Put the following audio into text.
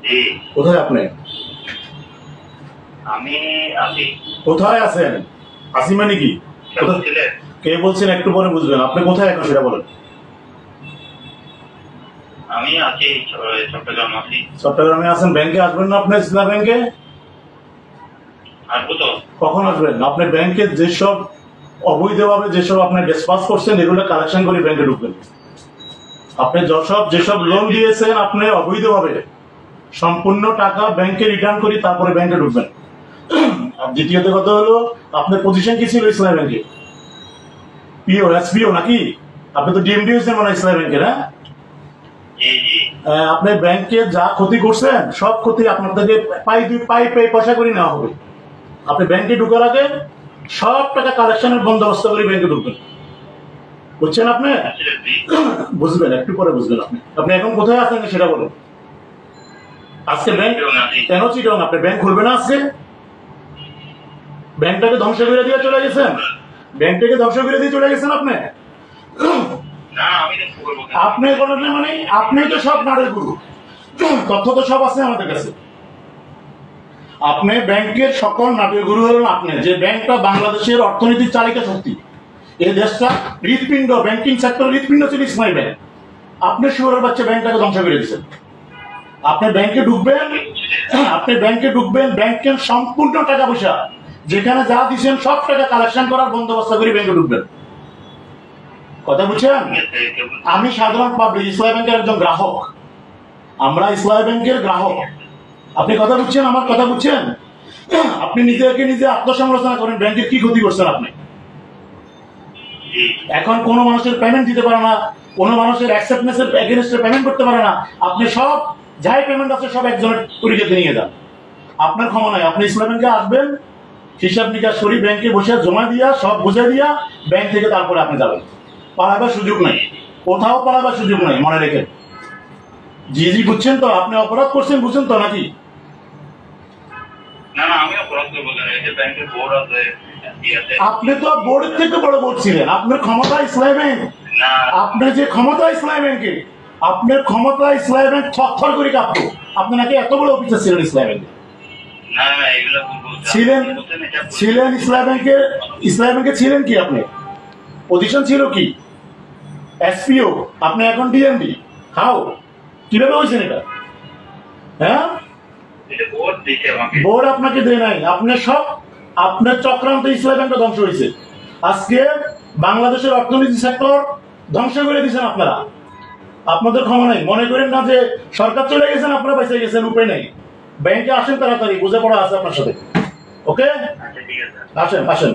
জি। কোথায় আপনি? আমি আছি। কোথায় আছেন? আসি মানে কি? কে বলছেন একটু পরে বুঝবেন। আপনি কোথায় এখন সেটা বলেন। আমি আছি চট্টগ্রাম আছি। চট্টগ্রামে আছেন। ব্যাংকে আসবেন না আপনি? ইসলাম ব্যাংকে আসবো তো। কখন আসবেন? আপনি ব্যাংকে যেসব অবৈধভাবে যেসব আপনি ডিসপাস করছেন এগুলো কালেকশন করে ব্যাংকে ঢুকবেন। আপনি যেসব লোন দিয়েছেন আপনি অবৈধভাবে সম্পূর্ণ টাকা ব্যাংকে রিটার্ন করি তারপরে ব্যাংকে ঢুকবেন। আর দ্বিতীয়ত কথা হলো আপনার পজিশন কি ছিল ইসলাম ব্যাংকে? পিও, এসপিও নাকি? আপনি তো ডিএমডি হয়েছেন মনে হয় ইসলাম ব্যাংকের। হ্যাঁ, আপনি ব্যাংকে যা ক্ষতি করছেন সব ক্ষতি আপনার থেকে পাই পয়সা করে নেওয়া হবে। আপনি ব্যাংকে ঢুকার আগে সব টাকা কালেকশনের বন্দোবস্ত করে ব্যাংকে ঢুকবেন। বুঝছেন আপনি? বুঝবেন, একটু পরে বুঝবেন। আপনি এখন কোথায় আছেন সেটা বলেন। আজকে ব্যাংক কেন চিটং? আপনি ব্যাংক খুলবে না আজকে? ব্যাংকটাকে ধ্বংস করে দিয়ে চলে গেছেন। ব্যাংকটাকে ধ্বংস করে দিয়ে চলে গেছেন আপনি। আপনি করেন মানে আপনি তো সব নাড়ের গুরু, তথ্য তো সব আছে আমাদের কাছে। আপনি ব্যাংকের সকল নাটের গুরু হলেন আপনি। যে ব্যাংকটা বাংলাদেশের অর্থনীতির চালিকা শক্তি, এই দেশটা হৃৎপিণ্ড, ব্যাংকিং সেক্টর হৃৎপিণ্ড ছিল ইসলামী ব্যাংক। আপনি শুয়োরের বাচ্চা ব্যাংকটাকে ধ্বংস করে দিচ্ছেন। আপনি ব্যাংকে ঢুকবেন, ব্যাংকের সম্পূর্ণ টাকা পয়সা যেখানে যা দিচ্ছেন সব টাকা কালেকশন করার বন্দোবস্ত করে ব্যাংকে ঢুকবেন। কথা বুঝছেন? আমি সাধারণ পাবলিক, ইসলামী ব্যাংকের একজন গ্রাহক। আমরা ইসলামী ব্যাংকের গ্রাহক। আপনি কথা বুঝছেন? আমার কথা বুঝছেন? আপনি নিজে আত্মসমালোচনা করেন, ব্যাংকের কি ক্ষতি করছেন আপনি। এখন কোনো মানুষের পেমেন্ট দিতে পারে না, কোনো মানুষের অ্যাকসেপ্টেন্সের এগেইনস্টে পেমেন্ট করতে পারে না। আপনি সব যাই পেমেন্ট আছে সব একজনের তরিকাতে নিয়ে যান। আপনার ক্ষমা নাই। আপনি ইসলাম ব্যাংকে আসবেন, হিসাব নিকাশ করি ব্যাংকে বসে জমা দিয়া সব বুঝে দিয়া ব্যাংক থেকে তারপরে আপনি যাবেন। পালাবার সুযোগ নাই, কোথাও পালাবার সুযোগ নাই, মনে রেখে। জি বুঝছেন তো? আপনি অপরাধ করছেন, বুঝছেন তো নাকি? আপনি তো বোর্ডের থেকে বড় বোর্ড ছিলেন। আপনার ক্ষমতা ইসলামী ব্যাংক, আপনার যে ক্ষমতা ইসলামী ব্যাংকে, আপনার ক্ষমতা ইসলামী ব্যাংক থরথর করে কাঁপতো। আপনি নাকি এত বড় অফিসার ছিলেন ইসলামী ব্যাংকে। ছিলেন ইসলামী ব্যাংকে ছিলেন কি? আপনি পজিশন ছিল কি? এসপিও। আপনি এখন ডিএমডি। হাউ? কিভাবে হয়েছেন এটা? হ্যাঁ, বোর্ড আপনাকে দেয় নাই। আপনার চক্রান্ত ইসলামী ব্যাংকটা ধ্বংস হয়েছে। আজকে বাংলাদেশের অর্থনীতি সেক্টর ধ্বংস করে দিয়েছেন আপনারা। আপনাদের ক্ষমা নাই। মনে করেন না যে সরকার চলে গেছেন আপনারা বেঁচে গেছেন, উপায় নেই। ব্যাংকে আসেন তাড়াতাড়ি, বুঝে পড়া আছে আপনার সাথে। ওকে, আসেন।